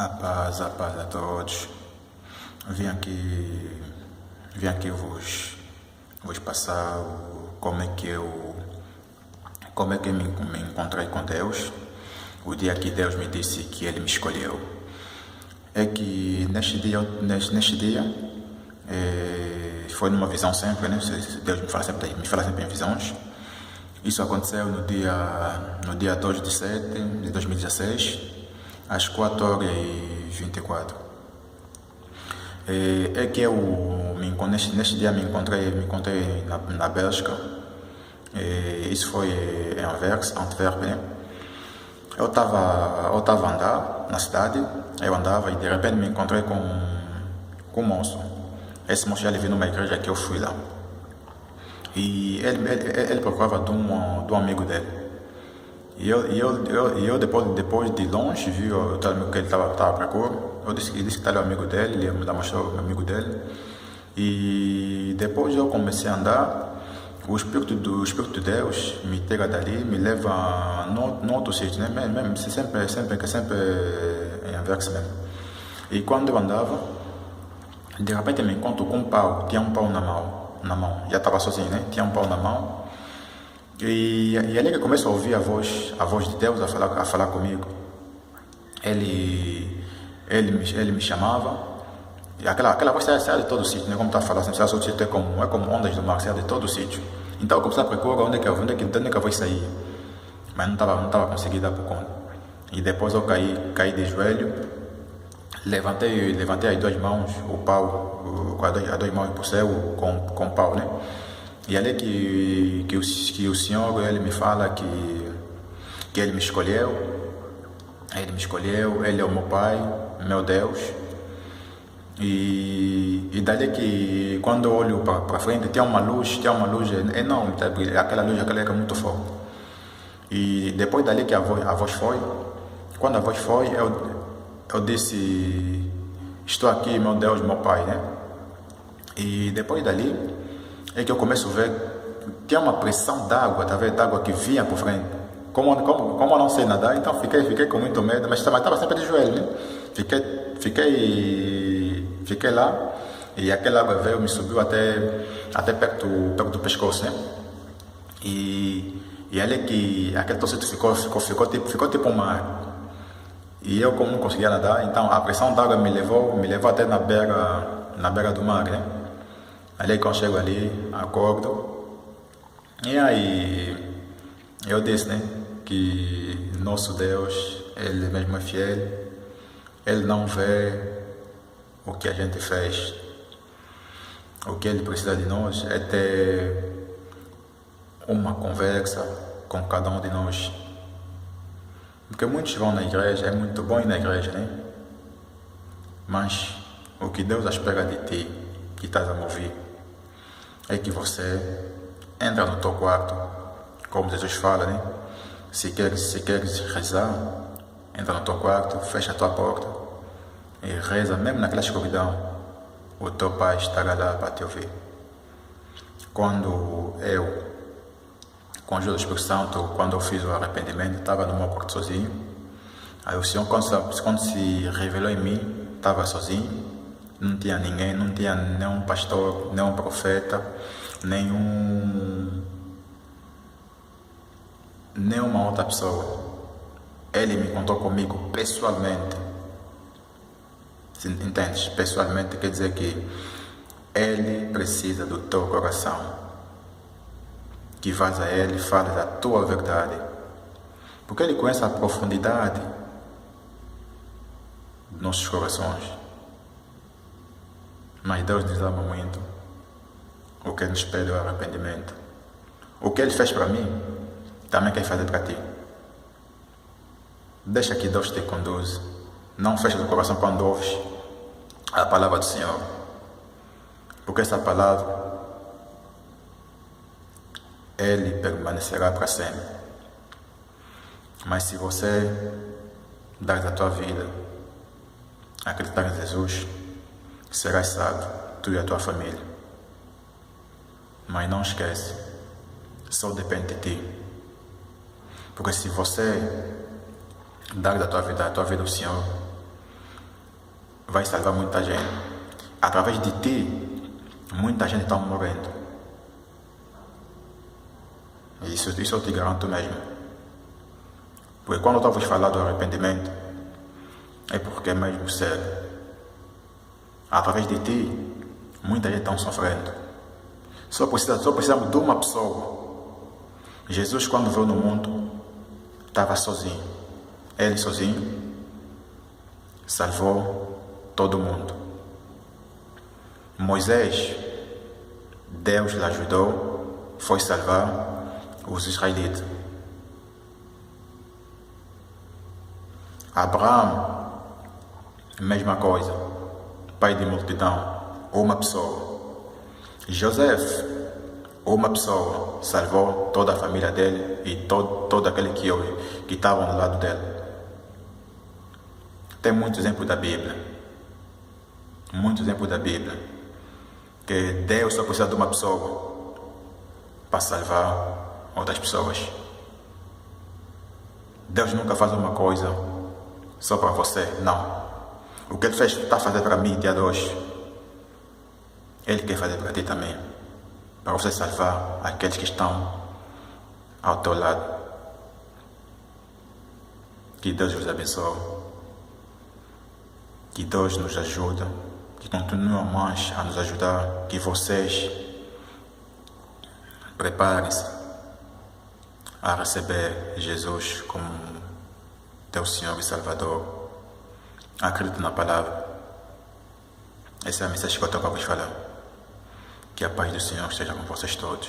A paz a todos. Vim aqui vos passar como é que me encontrei com Deus, o dia que Deus me disse que Ele me escolheu. É que neste dia foi numa visão sempre, né? Deus me fala sempre em visões. Isso aconteceu no dia 2 de 7 de 2016, às 4h24. É que neste dia me encontrei na Bélgica. Isso foi em Anvers, Antwerpen. Eu estava a andar na cidade, eu andava e de repente me encontrei com um moço. Esse moço já veio numa igreja que eu fui lá. E ele procurava de um amigo dele. E eu depois de longe vi o amigo que ele estava à procura. Ele disse que estava o amigo dele, ele me mostrou o amigo dele. E depois eu comecei a andar. O Espírito de Deus me pega dali, me leva no outro sítio, né? Mesmo, sempre em Anvers mesmo. E quando eu andava, de repente me encontro com um pau, tinha um pau na mão, já estava sozinho, né? Tinha um pau na mão. E ali que eu começo a ouvir a voz de Deus a falar comigo. Ele me chamava. E aquela voz sai de todo o sítio, né? Como está falando, sai de todo o sítio, é como ondas do mar, sai de todo o sítio. Então eu comecei a procurar onde é que a voz saía. Mas não estava conseguindo dar por conta. E depois eu caí de joelho, levantei as duas mãos, o pau, as duas mãos para o céu com o pau, né? E ali que o Senhor, ele me fala que ele me escolheu, ele é o meu Pai, meu Deus. E dali que quando eu olho para frente, tinha uma luz enorme, aquela luz era muito forte. E depois dali que a voz foi, quando a voz foi, eu disse, estou aqui, meu Deus, meu Pai, né? E depois dali é que eu começo a ver, tinha uma pressão d'água, d'água que vinha por frente. Como eu não sei nadar, então fiquei com muito medo, mas estava sempre de joelho, né? Fiquei lá e aquela água veio, me subiu até perto do pescoço, né? E ali que aquele trocito ficou tipo um mar. E eu, como não conseguia nadar, então a pressão d'água me levou até na beira do mar, né? Ali quando chego ali, acordo. E aí eu disse, né? Que nosso Deus, Ele mesmo é fiel. Ele não vê o que a gente fez. O que Ele precisa de nós é ter uma conversa com cada um de nós. Porque muitos vão na igreja, é muito bom ir na igreja, né? Mas o que Deus espera de ti, que estás a me ouvir, é que você entra no teu quarto, como Jesus fala, né? Se queres rezar, entra no teu quarto, fecha a tua porta e reza, mesmo naquela escuridão, o teu Pai estará lá para te ouvir. Quando eu, com a ajuda do Espírito Santo, quando eu fiz o arrependimento, estava no meu quarto sozinho. Aí o Senhor, quando se revelou em mim, estava sozinho, não tinha ninguém, não tinha nenhum pastor, nenhum profeta, nenhuma outra pessoa. Ele me contou comigo pessoalmente. Entendes? Pessoalmente quer dizer que Ele precisa do teu coração. Que vás a Ele e fales a tua verdade. Porque Ele conhece a profundidade dos nossos corações. Mas Deus nos ama muito. O que nos pede é o arrependimento. O que Ele fez para mim, também quer fazer para ti. Deixa que Deus te conduza. Não feche o coração quando ouves a palavra do Senhor. Porque essa palavra, Ele permanecerá para sempre. Mas se você dar a tua vida, acreditar em Jesus, serás salvo, tu e a tua família. Mas não esquece, só depende de ti. Porque se você dar a tua vida ao Senhor, vai salvar muita gente. Através de ti, muita gente está morrendo. Isso eu te garanto mesmo. Porque quando eu estava a falar do arrependimento, é porque é mesmo sério. Através de ti, muita gente está sofrendo. Só precisamos de uma pessoa. Jesus, quando veio no mundo, estava sozinho. Ele sozinho salvou todo mundo. Moisés, Deus lhe ajudou, foi salvar os israelitas. Abraão, mesma coisa, pai de multidão, uma pessoa. José, uma pessoa, salvou toda a família dele e todo aquele que estavam do lado dele. Tem muitos exemplos da Bíblia. Muitos exemplos da Bíblia. Que Deus só precisa de uma pessoa para salvar outras pessoas. Deus nunca faz uma coisa só para você, não. O que Ele está fazendo para mim dia de hoje, Ele quer fazer para ti também. Para você salvar aqueles que estão ao teu lado. Que Deus vos abençoe. Que Deus nos ajude. Que continue mais a nos ajudar. Que vocês preparem-se a receber Jesus como teu Senhor e Salvador. Acredite na palavra. Essa é a mensagem que eu estou para vos falar. Que a paz do Senhor esteja com vocês todos.